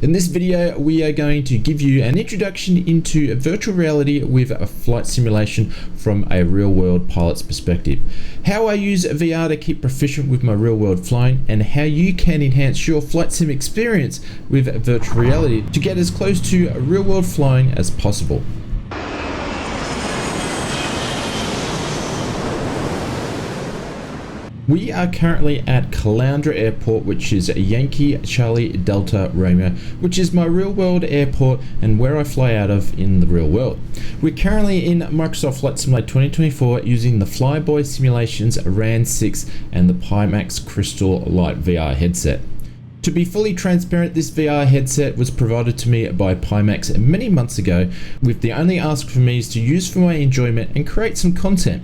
In this video, we are going to give you an introduction into virtual reality with a flight simulation from a real-world pilot's perspective, how I use VR to keep proficient with my real-world flying, and how you can enhance your flight sim experience with virtual reality to get as close to real-world flying as possible. We are currently at Caloundra Airport, which is Yankee Charlie Delta Romeo, which is my real world airport and where I fly out of in the real world. We're currently in Microsoft Flight Simulator 2024 using the Flyboy Simulations RAN 6 and the Pimax Crystal Light VR headset. To be fully transparent, this VR headset was provided to me by Pimax many months ago, with the only ask from me is to use for my enjoyment and create some content.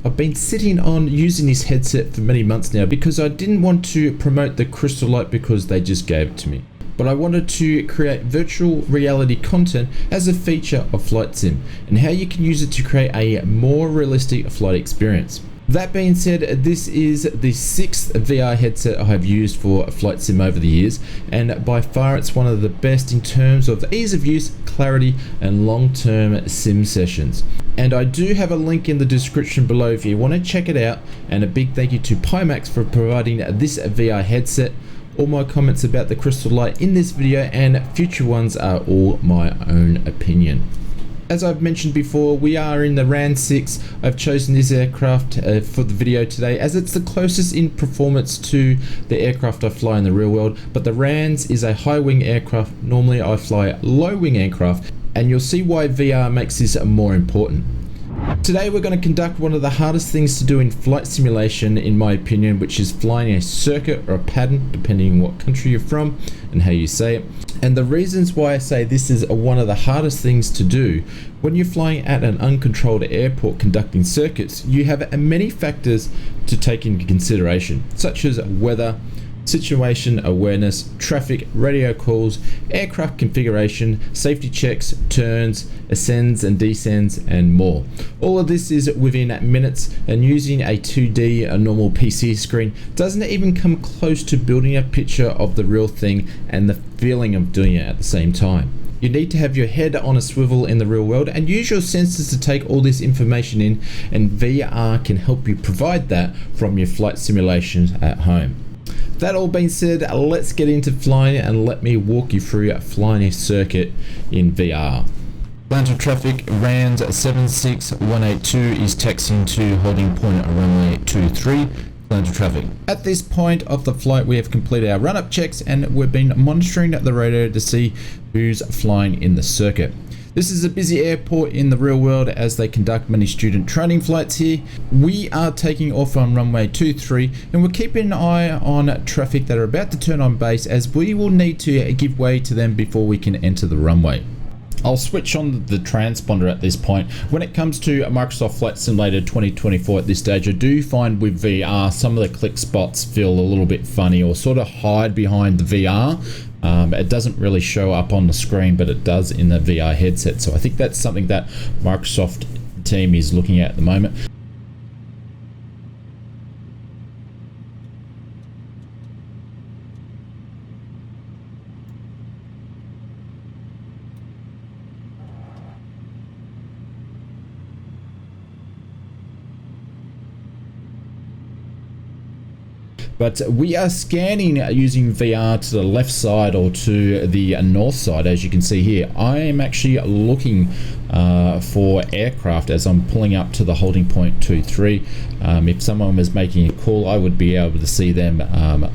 I've been sitting on using this headset for many months now because I didn't want to promote the Crystal Light because they just gave it to me. But I wanted to create virtual reality content as a feature of Flight Sim and how you can use it to create a more realistic flight experience. That being said, this is the 6th VR headset I have used for Flight Sim over the years, and by far it's one of the best in terms of ease of use, clarity, and long-term sim sessions. And I do have a link in the description below if you want to check it out, and a big thank you to Pimax for providing this VR headset. All my comments about the Crystal Light in this video and future ones are all my own opinion. As I've mentioned before, we are in the RAN 6. I've chosen this aircraft for the video today as it's the closest in performance to the aircraft I fly in the real world, but the RANS is a high wing aircraft. Normally I fly low wing aircraft, and you'll see why VR makes this more important. Today we're going to conduct one of the hardest things to do in flight simulation, in my opinion, which is flying a circuit or a pattern, depending on what country you're from and how you say it. And the reasons why I say this is one of the hardest things to do when you're flying at an uncontrolled airport conducting circuits, you have many factors to take into consideration, such as weather, situation awareness, traffic, radio calls, aircraft configuration, safety checks, turns, ascends and descends, and more. All of this is within minutes, and using a 2D, a normal PC screen, doesn't even come close to building a picture of the real thing and the feeling of doing it at the same time. You need to have your head on a swivel in the real world and use your senses to take all this information in, and VR can help you provide that from your flight simulations at home. That all being said, let's get into flying and let me walk you through flying a circuit in VR. Atlanta traffic, RANS 76182 is taxiing to holding point runway 23. Atlanta traffic. At this point of the flight, we have completed our run-up checks and we've been monitoring the radio to see who's flying in the circuit. This is a busy airport in the real world as they conduct many student training flights here. We are taking off on runway 23 and we're keeping an eye on traffic that are about to turn on base, as we will need to give way to them before we can enter the runway. I'll switch on the transponder at this point. When it comes to Microsoft Flight Simulator 2024 at this stage, I do find with VR some of the click spots feel a little bit funny or sort of hide behind the VR. It doesn't really show up on the screen, but it does in the VR headset. So I think that's something that Microsoft team is looking at the moment. But we are scanning using VR to the left side or to the north side, as you can see here. I am actually looking for aircraft as I'm pulling up to the holding point 23. If someone was making a call, I would be able to see them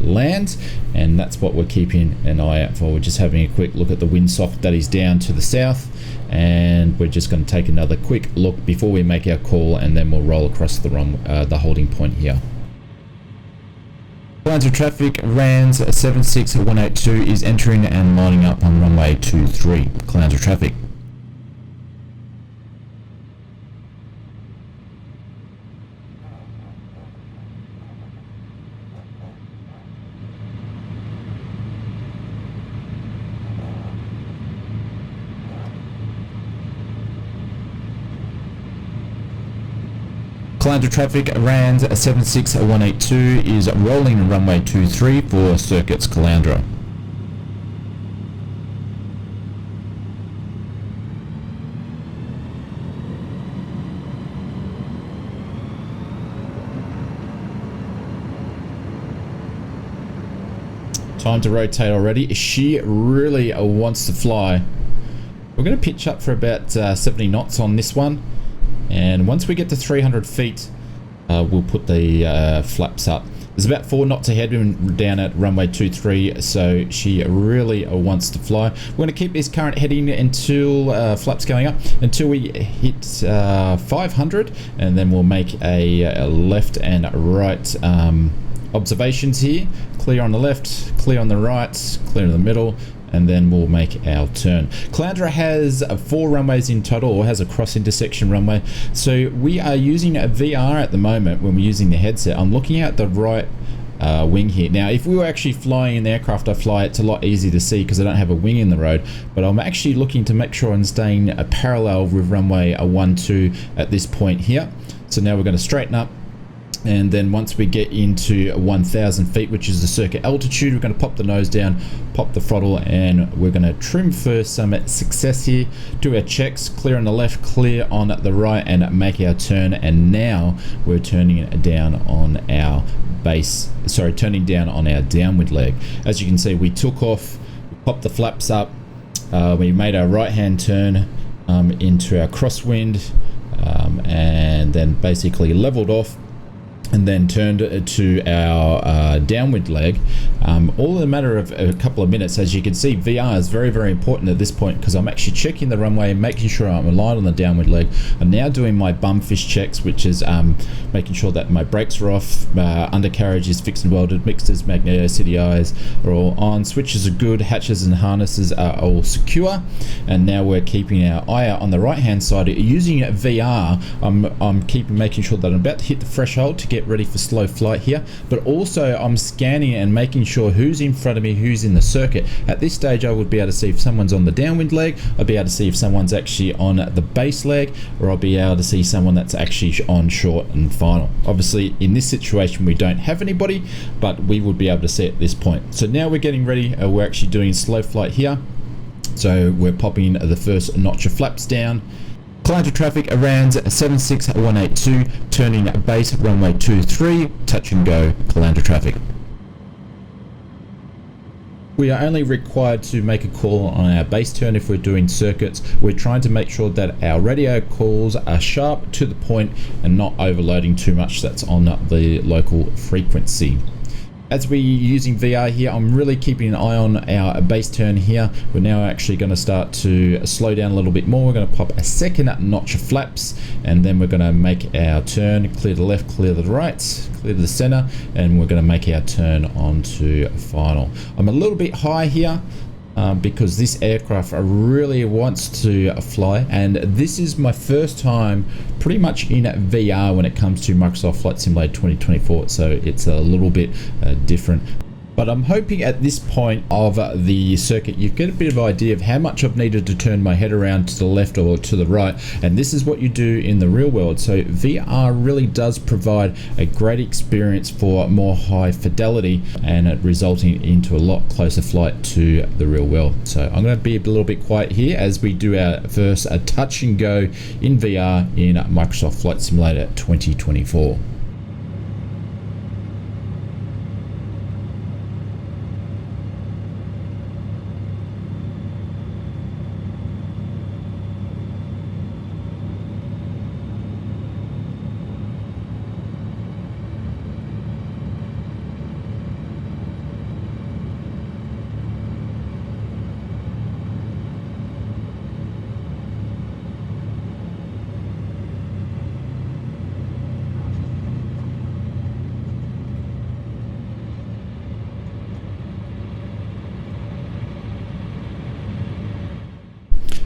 land, and that's what we're keeping an eye out for. We're just having a quick look at the windsock that is down to the south, and we're just going to take another quick look before we make our call, and then we'll roll across the holding point here. Atlanta traffic, RANS 76182 is entering and lining up on runway 23. Atlanta traffic. Caloundra traffic, RANS 76182 is rolling runway 23 for circuits Caloundra. time to rotate already. She really wants to fly. We're going to pitch up for about 70 knots on this one, and once we get to 300 feet, we'll put the flaps up. There's about 4 knots ahead down at runway 23, so she really wants to fly. We're going to keep this current heading until flaps going up until we hit 500, and then we'll make a left and right observations here. Clear on the left, clear on the right, clear in the middle, and then we'll make our turn. Caloundra has 4 runways in total, or has a cross intersection runway. So we are using a VR at the moment when we're using the headset. I'm looking at the right wing here. Now, if we were actually flying in the aircraft I fly, it's a lot easier to see because I don't have a wing in the road, but I'm actually looking to make sure I'm staying parallel with runway 12 at this point here. So now we're going to straighten up. And then once we get into 1,000 feet, which is the circuit altitude, we're going to pop the nose down, pop the throttle, and we're going to trim for some success here. Do our checks, clear on the left, clear on the right, and make our turn. And now we're turning down on our base, sorry, turning down on our downward leg. As you can see, we took off, popped the flaps up, we made our right hand turn into our crosswind, and then basically leveled off, and then turned to our downward leg, all in a matter of a couple of minutes. As you can see, VR is very, very important at this point because I'm actually checking the runway, making sure I'm aligned on the downward leg. I'm now doing my bumfish checks, which is making sure that my brakes are off, undercarriage is fixed and welded, mixers, magneto, CDIs are all on, switches are good, hatches and harnesses are all secure. And now we're keeping our eye out on the right hand side. Using VR, I'm making sure that I'm about to hit the threshold to get ready for slow flight here, but also I'm scanning and making sure who's in front of me, who's in the circuit. At this stage I would be able to see if someone's on the downwind leg, I'll be able to see if someone's actually on the base leg, or I'll be able to see someone that's actually on short and final. Obviously in this situation we don't have anybody, but we would be able to see at this point. So now we're getting ready, we're actually doing slow flight here. So we're popping the first notch of flaps down. Caloundra traffic around 76182, turning base runway 23, touch and go, Caloundra traffic. We are only required to make a call on our base turn if we're doing circuits. We're trying to make sure that our radio calls are sharp, to the point, and not overloading too much that's on the local frequency. As we're using VR here, I'm really keeping an eye on our base turn here. We're now actually going to start to slow down a little bit more. We're going to pop a second notch of flaps, and then we're going to make our turn, clear to the left, clear to the right, clear to the center, and we're going to make our turn onto final. I'm a little bit high here, because this aircraft really wants to fly, and this is my first time pretty much in VR when it comes to Microsoft Flight Simulator 2024, so it's a little bit different. But I'm hoping at this point of the circuit you get a bit of an idea of how much I've needed to turn my head around to the left or to the right, and this is what you do in the real world. So VR really does provide a great experience for more high fidelity, and it resulting into a lot closer flight to the real world. So I'm going to be a little bit quiet here as we do our first touch and go in VR in Microsoft Flight Simulator 2024.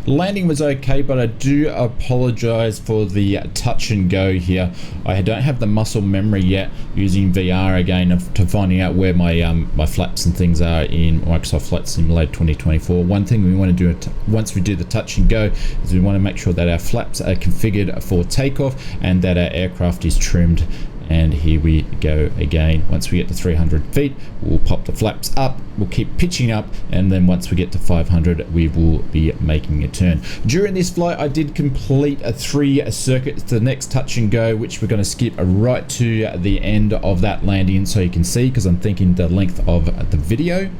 Landing was okay, but I do apologize for the touch and go here. I don't have the muscle memory yet using VR again to finding out where my flaps and things are in Microsoft Flight Simulator 2024. One thing we want to do once we do the touch and go is we want to make sure that our flaps are configured for takeoff and that our aircraft is trimmed. And here we go again. Once we get to 300 feet, we'll pop the flaps up, we'll keep pitching up, and then once we get to 500, we will be making a turn. During this flight, I did complete 3 circuits, the next touch and go, which we're going to skip right to the end of that landing so you can see, because I'm thinking the length of the video.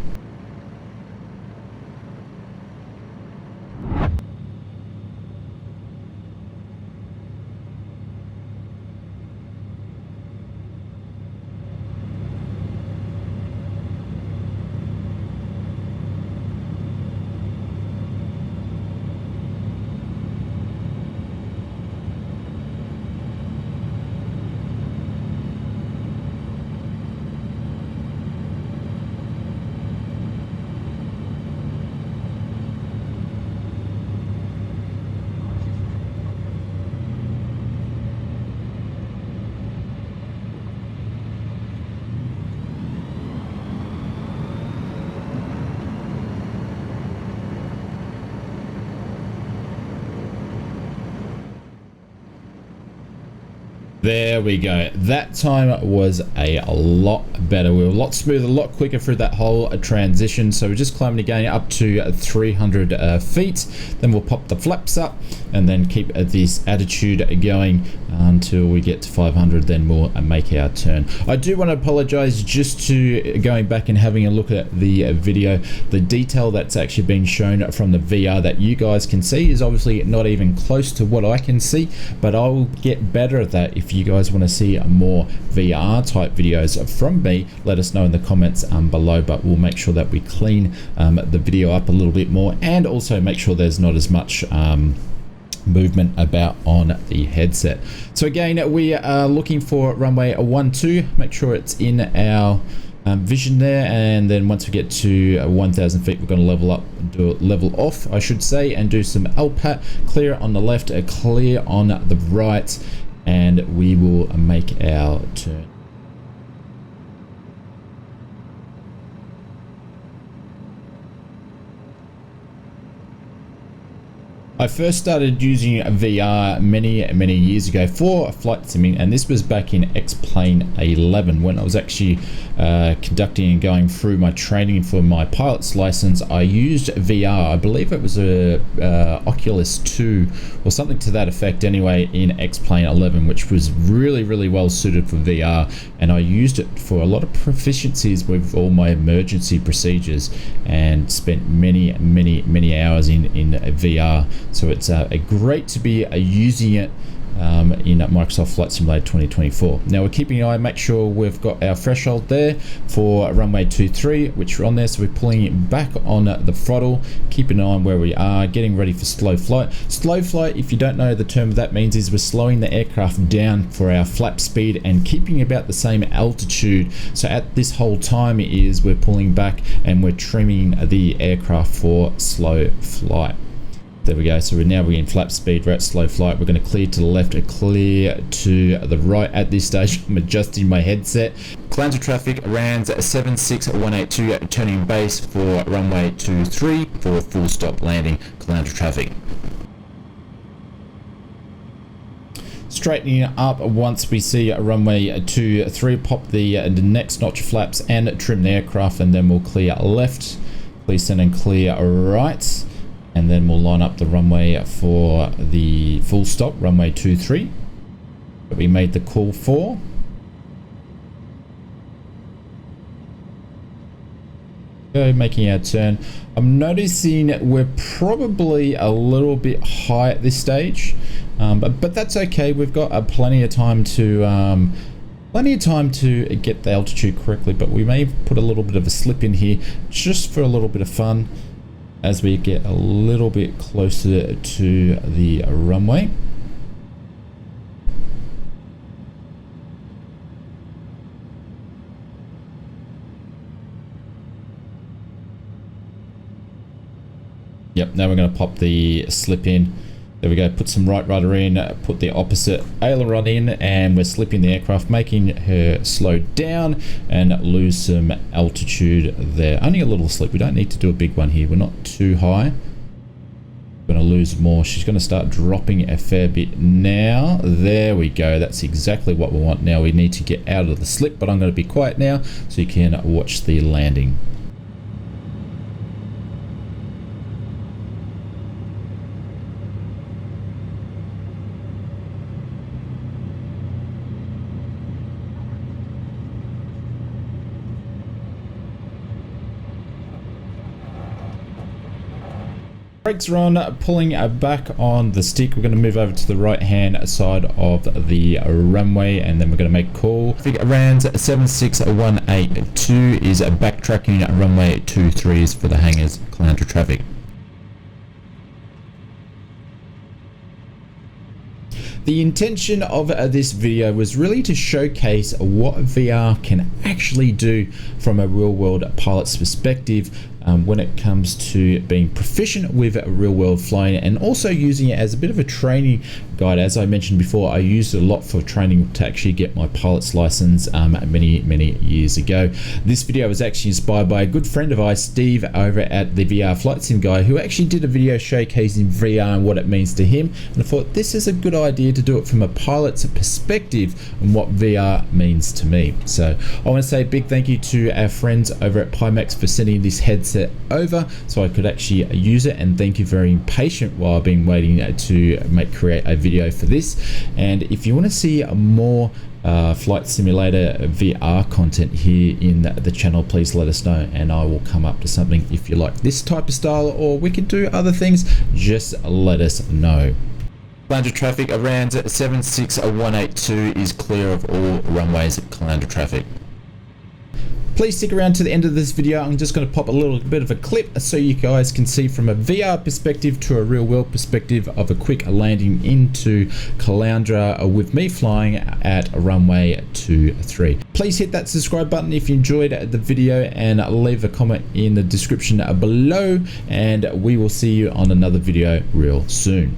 There we go. That time was a lot better. We were a lot smoother, a lot quicker through that whole transition. So we're just climbing again up to 300 feet. Then we'll pop the flaps up and then keep this attitude going until we get to 500. Then we'll make our turn. I do want to apologize just to going back and having a look at the video. The detail that's actually been shown from the VR that you guys can see is obviously not even close to what I can see, but I'll get better at that. If you guys want to see more VR type videos from me, let us know in the comments below, but we'll make sure that we clean the video up a little bit more, and also make sure there's not as much movement about on the headset. So again, we are looking for runway 12. Make sure it's in our vision there, and then once we get to 1,000 feet, we're going to level up, do a level off I should say, and do some LPAT, clear on the left, clear on the right, and we will make our turn. I first started using VR many years ago for flight simming, and this was back in X-Plane 11 when I was actually conducting and going through my training for my pilot's license. I used VR, I believe it was a Oculus 2 or something to that effect anyway, in X-Plane 11, which was really well suited for VR, and I used it for a lot of proficiencies with all my emergency procedures and spent many hours in VR. So it's great to be using it in Microsoft Flight Simulator 2024. Now we're keeping an eye, make sure we've got our threshold there for runway 23, which we're on there, so we're pulling it back on the throttle, keeping an eye on where we are, getting ready for slow flight. Slow flight, if you don't know the term that means, is we're slowing the aircraft down for our flap speed and keeping about the same altitude. So at this whole time is we're pulling back and we're trimming the aircraft for slow flight. There we go. So we're in flap speed, we're at slow flight. We're going to clear to the left, clear to the right. At this stage, I'm adjusting my headset. Clouds of traffic, RANS 76182, turning base for runway 23 for full stop landing. Clouds of traffic. Straightening up once we see runway 23, pop the next notch of flaps and trim the aircraft, and then we'll clear left, clear center and clear right. And then we'll line up the runway for the full stop, runway 23, that we made the call for. Go, making our turn. I'm noticing we're probably a little bit high at this stage, but that's okay. We've got plenty of time to get the altitude correctly, but we may put a little bit of a slip in here just for a little bit of fun as we get a little bit closer to the runway. Yep, now we're going to pop the slip in. There we go, put some right rudder in, put the opposite aileron in, and we're slipping the aircraft, making her slow down and lose some altitude there. Only a little slip, we don't need to do a big one here. We're not too high. We're going to lose more. She's going to start dropping a fair bit now. There we go, that's exactly what we want. Now we need to get out of the slip, but I'm going to be quiet now so you can watch the landing. Brakes are on, pulling back on the stick. We're going to move over to the right hand side of the runway, and then we're going to make call. RANS 76182 is backtracking runway 23 for the hangars, clear to traffic. The intention of this video was really to showcase what VR can actually do from a real-world pilot's perspective, when it comes to being proficient with real world flying, and also using it as a bit of a training guide. As I mentioned before, I used it a lot for training to actually get my pilot's license many years ago. This video was actually inspired by a good friend of ours, Steve, over at the VR Flight Sim Guy, who actually did a video showcasing VR and what it means to him, and I thought this is a good idea to do it from a pilot's perspective and what VR means to me. So I want to say a big thank you to our friends over at Pimax for sending this headset over so I could actually use it, and thank you for being patient while I've been waiting to create a video for this. And if you want to see more Flight Simulator VR content here in the channel, please let us know and I will come up to something. If you like this type of style or we can do other things, just let us know. Caloundra traffic around 76182 is clear of all runways at Caloundra traffic. Please stick around to the end of this video. I'm just going to pop a little bit of a clip so you guys can see from a VR perspective to a real world perspective of a quick landing into Caloundra with me flying at runway 23. Please hit that subscribe button if you enjoyed the video, and leave a comment in the description below, and we will see you on another video real soon.